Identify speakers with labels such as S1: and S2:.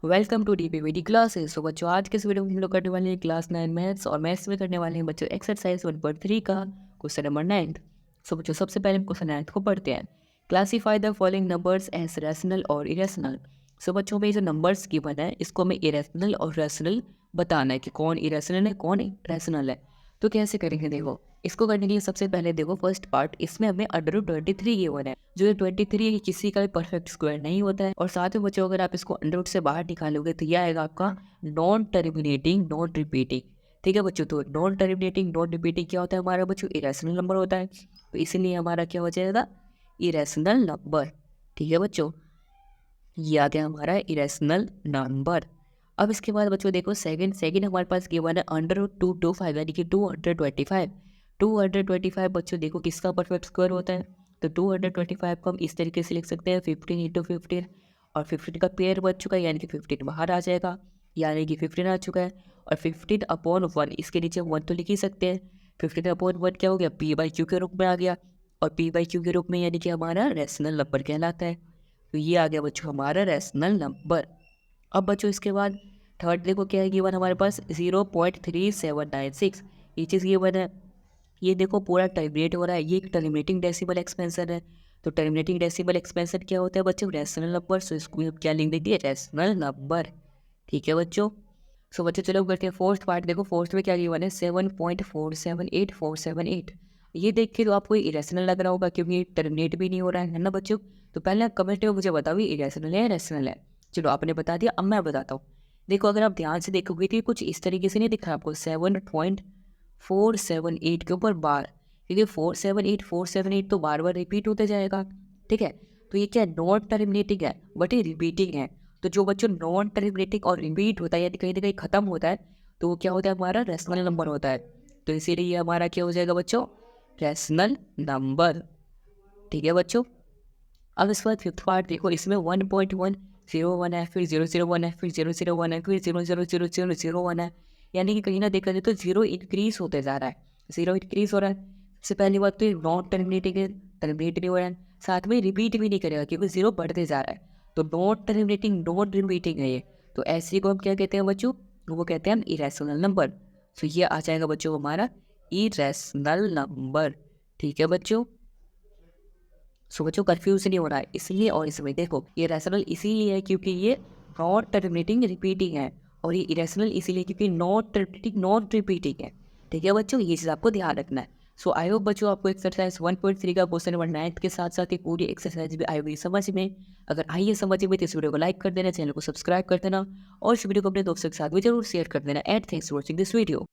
S1: Welcome to डीपीवीडी classes. तो बच्चों आज के इस वीडियो में हम लोग करने वाले हैं क्लास 9 मैथ्स और मैथ्स में करने वाले हैं बच्चों एक्सरसाइज 1.3 का क्वेश्चन नंबर 9। सो बच्चों सबसे पहले हम क्वेश्चन 9 को पढ़ते हैं। Classify the following numbers as rational और इरेशनल। सो बच्चों में जो नंबर्स गिवन है इसको हमें इरेशनल और रैशनल बताना है कि कौन इरेशनल है कौन रैशनल है। तो कैसे करेंगे देखो, इसको करने के लिए सबसे पहले देखो फर्स्ट पार्ट, इसमें हमें अंडर रूट 23 गिवन है। जो ये 23 है किसी का भी परफेक्ट स्क्वायर नहीं होता है। और साथ में बच्चों अगर आप इसको अंडर रूट से बाहर निकालोगे तो यह आएगा आपका नॉन टर्मिनेटिंग नॉन रिपीटिंग। ठीक है बच्चों, तो नॉन टर्मिनेटिंग नॉन रिपीटिंग क्या होता है हमारा बच्चों, इरेशनल नंबर होता है। तो इसीलिए हमारा क्या हो जाएगा, इरेशनल नंबर। ठीक है बच्चों, ये आ गया हमारा इरेशनल नंबर। अब इसके बाद बच्चों देखो सेकंड सेकंड हमारे पास गिवन है अंडर रूट 225 यानी कि 225। 225 बच्चों देखो किसका परफेक्ट स्क्वायर होता है। तो 225 को हम इस तरीके से लिख सकते हैं 15 × 15, और 15 का पेयर बच चुका है यानी कि 15 बाहर आ जाएगा, यानी कि 15 आ चुका है। और 15/1 इसके नीचे 1 तो लिख ही सकते हैं। 15/1 क्या हो गया, P/Q के रूप में आ गया, और P/Q के रूप में यानी कि हमारा रैशनल नंबर कहलाता है। तो ये आ गया बच्चों हमारा रैशनल नंबर। अब बच्चों इसके बाद थर्ड देखो क्या है गिवन हमारे पास 0.3796। ये चीज़ गिवन है, ये देखो पूरा टर्मिनेट हो रहा है, ये एक टर्मिनेटिंग डेसिमल एक्सपेंशन है। तो टर्मिनेटिंग डेसिमल एक्सपेंशन क्या होता है बच्चों, रैशनल नंबर। सो इसको हम क्या लिख देंगे, रैशनल नंबर। ठीक है बच्चों। सो बच्चों चलो करते हैं फोर्थ पार्ट। देखो फोर्थ में क्या गिवन है 7.478478। ये देख के तो आपको इरेशनल लग रहा होगा क्योंकि टर्मिनेट भी नहीं हो रहा है ना बच्चों। तो पहले आप कमेंट में मुझे बताओ ये इरेशनल है रैशनल है। चलो आपने बता दिया, अब मैं बताता हूँ। देखो अगर आप ध्यान से देखोगे तो ये कुछ इस तरीके से नहीं दिख रहा आपको 7.478 के ऊपर बार, क्योंकि 478 तो बार बार रिपीट होते जाएगा। ठीक है, तो ये क्या नॉन टर्मिनेटिंग है बट ये रिपीटिंग है। तो जो बच्चों नॉन टर्मिनेटिंग और रिपीट होता है यानी कहीं ना कहीं खत्म होता है, तो वो क्या होता है हमारा रैशनल नंबर होता है। तो इसीलिए ये हमारा क्या हो जाएगा बच्चों, रैशनल नंबर। ठीक है बच्चों। अब इसके बाद फिफ्थ पार्ट देखो, इसमें 1.101 है, फिर 001 है, फिर 001 है, फिर 0000001 है, यानी कि कहीं ना देखा जाए तो जीरो इंक्रीज होते जा रहा है, जीरो इंक्रीज हो रहा है। सबसे पहली बात तो ये नॉन टर्मिनेटिंग है, टर्मिनेट नहीं हो रहा है, साथ में रिपीट भी नहीं करेगा क्योंकि जीरो बढ़ते जा रहा है। तो नॉन टर्मिनेटिंग नॉन रिपीटिंग है ये। तो ऐसे को हम क्या कहते हैं बच्चों, वो कहते हैं हम इरेशनल नंबर। तो ये आ जाएगा बच्चों हमारा इरेशनल नंबर। ठीक है बच्चों। सो बच्चों कन्फ्यूज नहीं हो रहा है इसलिए, और इसमें देखो ये रैशनल इसीलिए है क्योंकि ये नॉन टर्मिनेटिंग रिपीटिंग है, और ये इरेशनल इसीलिए क्योंकि नॉन टर्मिनेटिंग नॉन रिपीटिंग है। ठीक है बच्चों, ये चीज़ आपको ध्यान रखना है। सो आई होप बच्चों आपको एक्सरसाइज 1.3 का क्वेश्चन नंबर 9 के साथ साथ ये पूरी एक्सरसाइज भी आई हुई समझ में। अगर आई है समझ में तो इस वीडियो को लाइक कर देना, चैनल को सब्सक्राइब कर देना, और इस वीडियो को अपने दोस्तों के साथ भी जरूर शेयर कर देना। And thanks for watching this video.